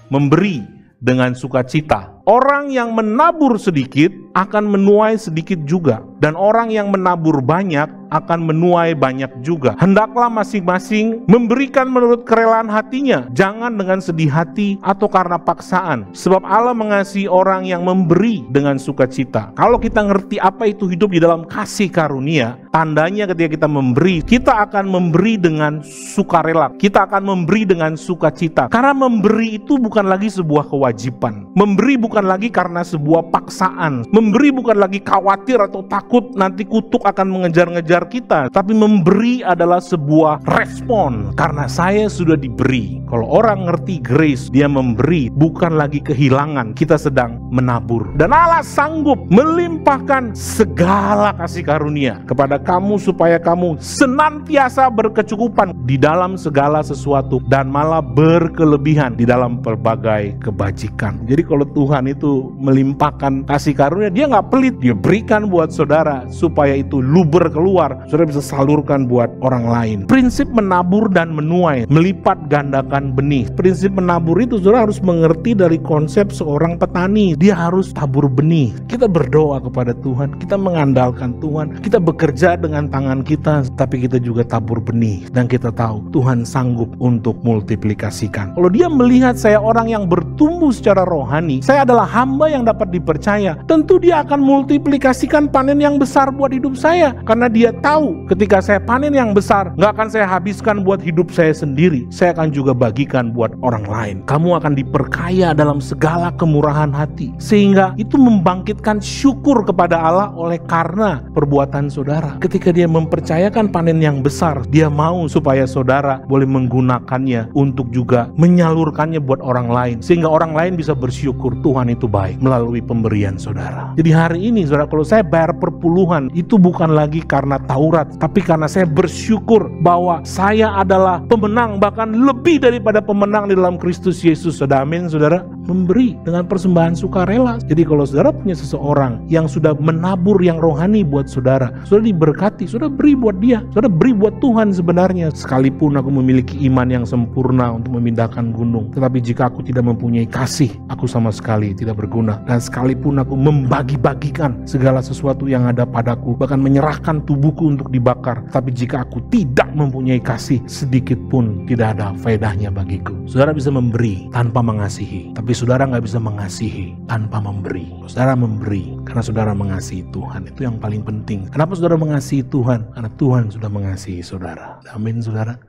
memberi dengan sukacita. Orang yang menabur sedikit akan menuai sedikit juga, dan orang yang menabur banyak akan menuai banyak juga. Hendaklah masing-masing memberikan menurut kerelaan hatinya, jangan dengan sedih hati atau karena paksaan, sebab Allah mengasihi orang yang memberi dengan sukacita. Kalau kita ngerti apa itu hidup di dalam kasih karunia, tandanya ketika kita memberi, kita akan memberi dengan sukarela, kita akan memberi dengan sukacita. Karena memberi itu bukan lagi sebuah kewajiban, memberi bukan lagi karena sebuah paksaan, memberi bukan lagi khawatir atau takut nanti kutuk akan mengejar-ngejar kita, tapi memberi adalah sebuah respon karena saya sudah diberi. Kalau orang ngerti grace, dia memberi bukan lagi kehilangan, kita sedang menabur. Dan Allah sanggup melimpahkan segala kasih karunia kepada kamu supaya kamu senantiasa berkecukupan di dalam segala sesuatu dan malah berkelebihan di dalam berbagai kebajikan. Jadi kalau Tuhan itu melimpahkan kasih karunia, dia nggak pelit, dia berikan buat saudara supaya itu luber keluar, saudara bisa salurkan buat orang lain. Prinsip menabur dan menuai, melipat gandakan benih. Prinsip menabur itu saudara harus mengerti dari konsep seorang petani, dia harus tabur benih. Kita berdoa kepada Tuhan, kita mengandalkan Tuhan, kita bekerja dengan tangan kita, tapi kita juga tabur benih, dan kita tahu Tuhan sanggup untuk multiplikasikan. Kalau dia melihat saya orang yang bertumbuh secara rohani, saya adalah hamba yang dapat dipercaya, tentu dia akan multiplikasikan panen yang besar buat hidup saya, karena dia tahu ketika saya panen yang besar, nggak akan saya habiskan buat hidup saya sendiri, saya akan juga bagikan buat orang lain. Kamu akan diperkaya dalam segala kemurahan hati, sehingga itu membangkitkan syukur kepada Allah oleh karena perbuatan saudara. Ketika dia mempercayakan panen yang besar, dia mau supaya saudara boleh menggunakannya untuk juga menyalurkannya buat orang lain, sehingga orang lain bisa bersyukur Tuhan itu baik melalui pemberian saudara. Jadi hari ini saudara, kalau saya bayar perpuluhan, itu bukan lagi karena Taurat, tapi karena saya bersyukur bahwa saya adalah pemenang, bahkan lebih daripada pemenang di dalam Kristus Yesus. Saudara, amin saudara. Memberi dengan persembahan sukarela. Jadi kalau saudara punya seseorang yang sudah menabur yang rohani buat saudara, saudara diberkati, saudara beri buat dia, saudara beri buat Tuhan sebenarnya. Sekalipun aku memiliki iman yang sempurna untuk memindahkan gunung, tetapi jika aku tidak mempunyai kasih, aku sama sekali tidak berguna. Dan sekalipun aku membagi-bagikan segala sesuatu yang ada padaku, bahkan menyerahkan tubuhku untuk dibakar, tapi jika aku tidak mempunyai kasih, sedikit pun tidak ada faedahnya bagiku. Saudara bisa memberi tanpa mengasihi, tapi saudara nggak bisa mengasihi tanpa memberi. Saudara memberi karena saudara mengasihi Tuhan, itu yang paling penting. Kenapa saudara mengasihi Tuhan? Karena Tuhan sudah mengasihi saudara. Amin saudara.